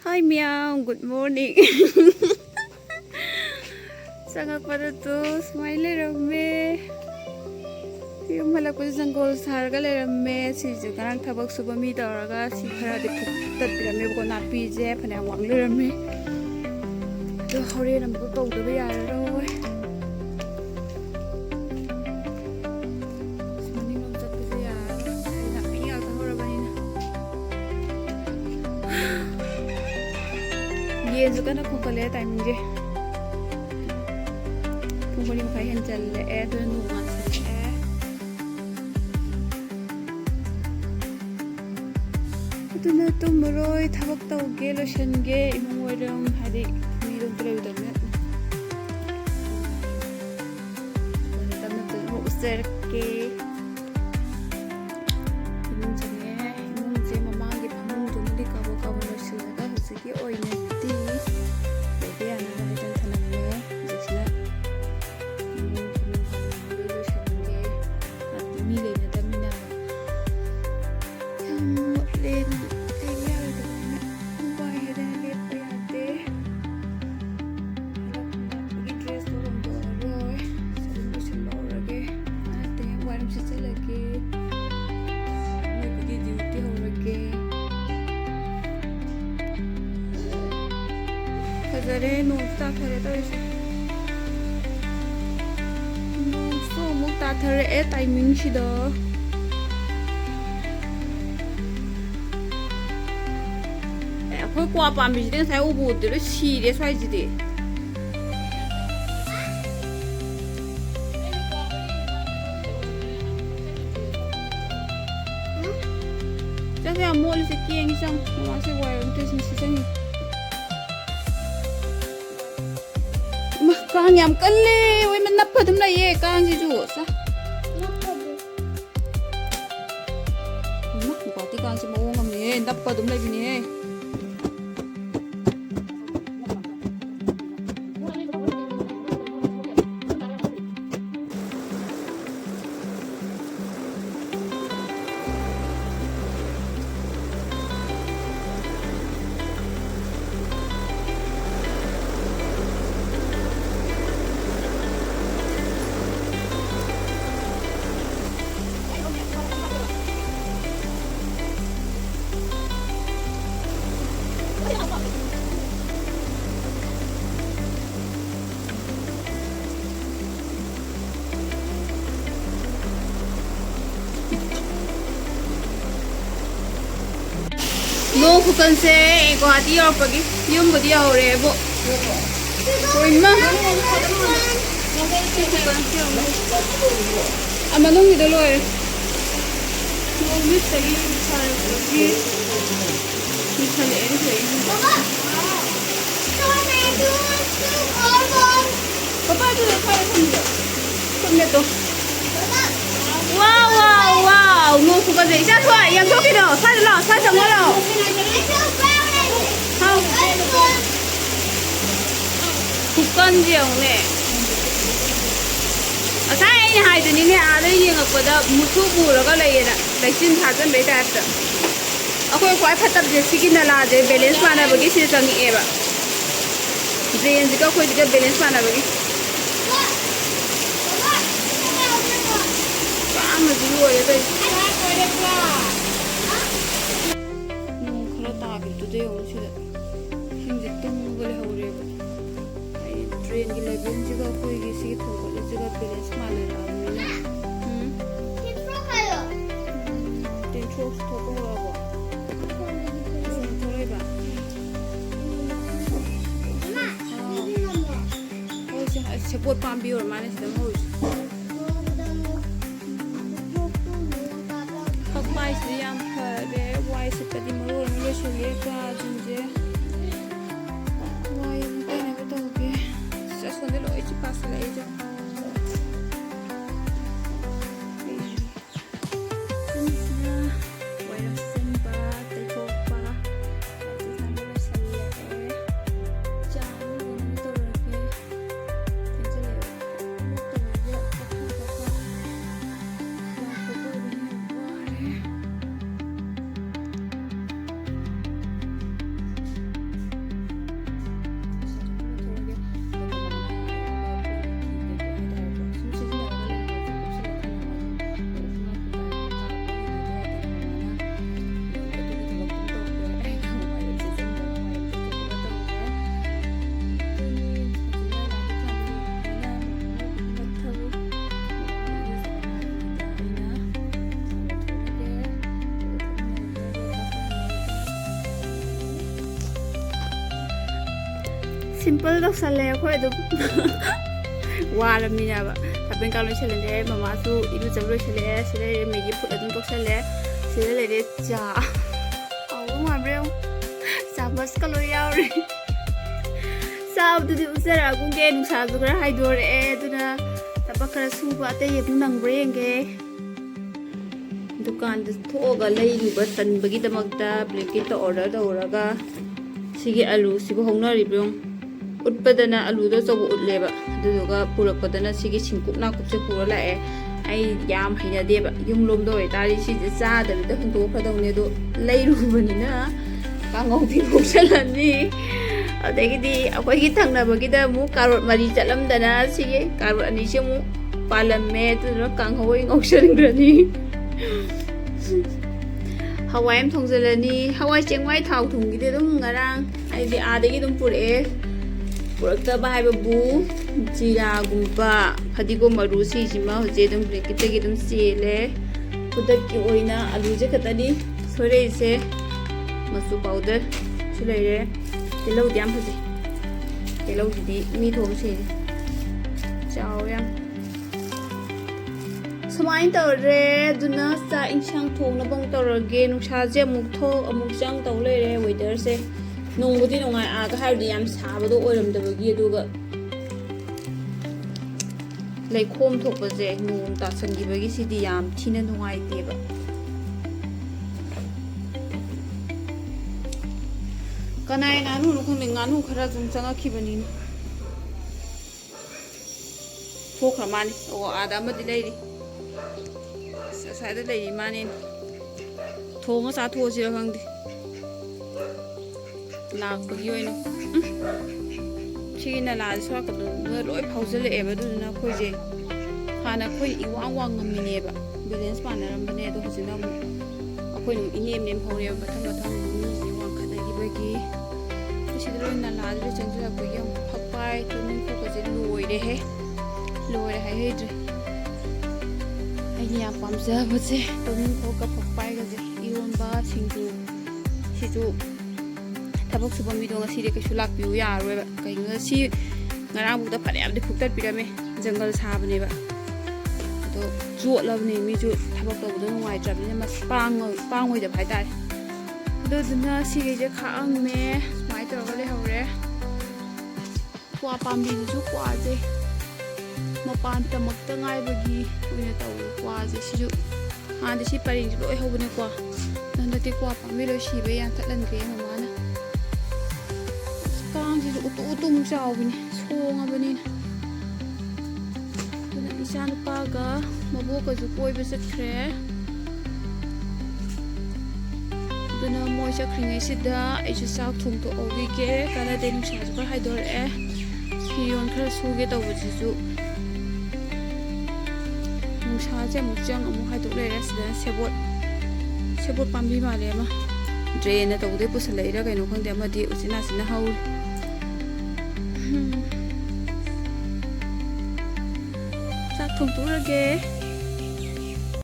Hi Meow, good morning. Sangat pada tu smile rame. Yung malak ko jungle sarga rame si jugarang tabak subami daraga si khara de tat rame ko na pije phane wang rame. To hore nam ko tau de ya ro. ये जो करना कुकले timing जे कुकली में खाई चल ले तो नुमा से तो न तुम रोई थबक तो गे लोशन गे इमोरम हरी मीरम प्रेम दमे तब न तो उसे के Kazare nukta thare to isu so mukta thare e timing shida khoi kwa pam bi de sai ubu de lo si de swai ji de ja se amol se kieng sang ma se wa un te sin si sang Kang yam kalle, woi man nappa dum la ye kang ji ju sa. Nappa du. Mak ko ti kang si mo ngam ni nappa dum la bi ni. No kukan se ko hati or pagi yum budi aure bo koi ma amanong ni dalo e no mi sagi sare ki mi chale e se papa tu khare khum to wow wow wow no kukan se ja thwa yang to ki do sai sam lo 국간 지역네. 사이니 하이드니네 아래 영업보다 무투부로가 레이라 백신 사전 매다했다. 아코이 과이 파탑제 시기나라제 밸런스 만나보기 실정이 에바. 제인지가 코이지가 밸런스 만나보기. 깜을 주워야 돼. 그렇다 하기도 돼요. 현재 똥을 해오려고. Train की level जगह कोई किसी थोड़ा ले जगह balance माने रहा है कितना खाया तीन छोट थोड़ा होगा थोड़ा ही बा ओ से अच्छा बहुत पाम भी और माने से हो खपाई से याम करे वाई से कदी मरो में चलिए का जिंजे वाई में ने तो के Sonde lo echi passa lei già. simple tꯧꯁꯜꯂꯦ ꯑꯩꯈꯣꯏ ꯑꯗꯨꯝ ꯋꯥꯔꯝꯃꯤꯅꯦꯕ ꯊꯕꯛ ꯏꯟꯈꯥꯡ ꯂꯣꯏꯁꯜꯂꯦ ꯃꯃꯥꯁꯨ ꯏꯔꯨꯖꯕ ꯂꯣꯏꯁꯜꯂꯦ ꯁꯤꯗ ꯂꯩꯔꯦ ꯃꯦꯒꯤ ꯐꯨꯠ ꯑꯗꯨꯝ ꯇꯧꯁꯜꯂꯦ ꯁꯤꯗ ꯂꯩꯔꯦ ꯆꯥ ꯍꯥꯎꯕ ꯃꯥꯟꯕ꯭ꯔꯥ ꯌꯦꯡꯉꯨ ꯆꯥꯃꯁꯀ ꯂꯣꯏ ꯌꯥꯎꯔꯦ ꯆꯥꯕꯗꯨꯗꯤ ꯎꯖꯔꯛꯑꯒꯨꯝꯒꯦ ꯅꯨꯡꯁꯥꯁꯨ ꯈꯔ ꯍꯥꯏꯗꯣꯔꯛꯑꯦ ꯑꯗꯨꯅ ꯊꯕꯛ ꯈꯔ ꯁꯨꯕ ꯑꯇꯩ ꯑꯃꯨꯛ ꯅꯪꯕ꯭ꯔꯥ ꯌꯦꯡꯒꯦ दुकान थोगा लेनुब तनबगीदमक्ता ब्लैंकेट ऑर्डर तौरगा सिगी आलू सिबो होनरिब्रो उटपदना आलूदो चौब उटलेबा दुदुगा पुरकपदना सिगी सिंकुप नाकुपसे पुरा लाए आई याम हैनादेबा युमलोमदो ओइतारि सिजे चादबिदा हुंदोखदौने दो लेरुबनिना कांगौदि भोक्सलनी अदगिदि अखोइगी थंगनबगीदा मु कारोट मरी चलमदना सिगे कारोट अनिसे मु पालम्मे दुना कांगहोइ ngौसरिंग्रनी हवाई में थोंजलनी हवाई चेंगवाई थाव थुंगीदे दुम ngarang आइदि आदगी दुम पुरक्तबा हाइबबु जीरागुंबा फदिगो मरु सिजिमा होजे दुम ब्रेकेटगी दुम सेले खुदकी ओइना आलूजे खतनी सोरेसे मसु पाउडर सुलेरे तेलौ दियाम फजे तेलौ दिदी मी थोम से चाव याम सुमाइन तौरे दुना चा इंसांग थोंगनबंग तौरगे नुसाजे अमुक चांग तौ लेरे वेदर से नोंगबुदि नोंगाय आगा हाइदि याम साबदो ओइरमदबगी दुगा लेखोम थोपजे नोंग तासनगिबगी सिदि याम थिना नोंगाइतेबा कनाय गानु नुखंदे गानु खरा जुम चंगाखिबनिन थोखरमानि ओ आदा मदि लेरि साइड लेरि मानि थोंगा चाथोसिरा खंदे लाकपगी ओइनो सिगिना लाज स्वाकदो लोय फाउजलेबा दुना खोइजे हाना खोइ इवांग वांग ngamiनेबा बैलेंस पानरमबने दो हजिना अखोइ इनेम नेम हौरेबा मथम मथम मुजि वांग खदागिबगी सिदि लोइना लाजरे चंगलापगी फपाय तुनिन फोकजे लोइरे हे लोइरे हाय हेद्रे आइया पामजाबजे तुनिन फोका फपाय गजे इरोनबा सिंजु सिजु थबक सुबा मिदो ngasi kaisu lakpiu yaroeba kainga si ngarang bukta phane फुक्तत पिरामे जंगल साबनेबा तो जोटलबने मिजु थबक तबदो नुवाइद्रबने मस पांगोइदा भाइतारे दो दुना सिगे खांगमे स्माइ तौरगा लेहौरे क्वा पाम्बीजु क्वाजे मपान तमक्ता ngaibagi ओइना तौ क्वाजे सिजु हांदे सि परिंग लोय हौबने क्वा नंदते क्वा पाम्बी लो सिबे यान थलनग्रे ममाना कांजिजु उतु मुचावबिनी सोंगाबनी दुना इचानुपागा मबोकजु कोइबे चत्रे दुना मोय चख्रिङै सिदा आइसु चाक थुंतो ओबिगे काना दे नुसाजु खर हाइदोरए फियोन खर सुगे तौबजिजु नुसाजे मुचंग अमु हाइदोरले सिदा सेबोट पाम्बी माले मा ड्रेन तौदे पुसलैरा कैनो खंदे अमदि उसिना सिना हाउ चाक थुंतुरगे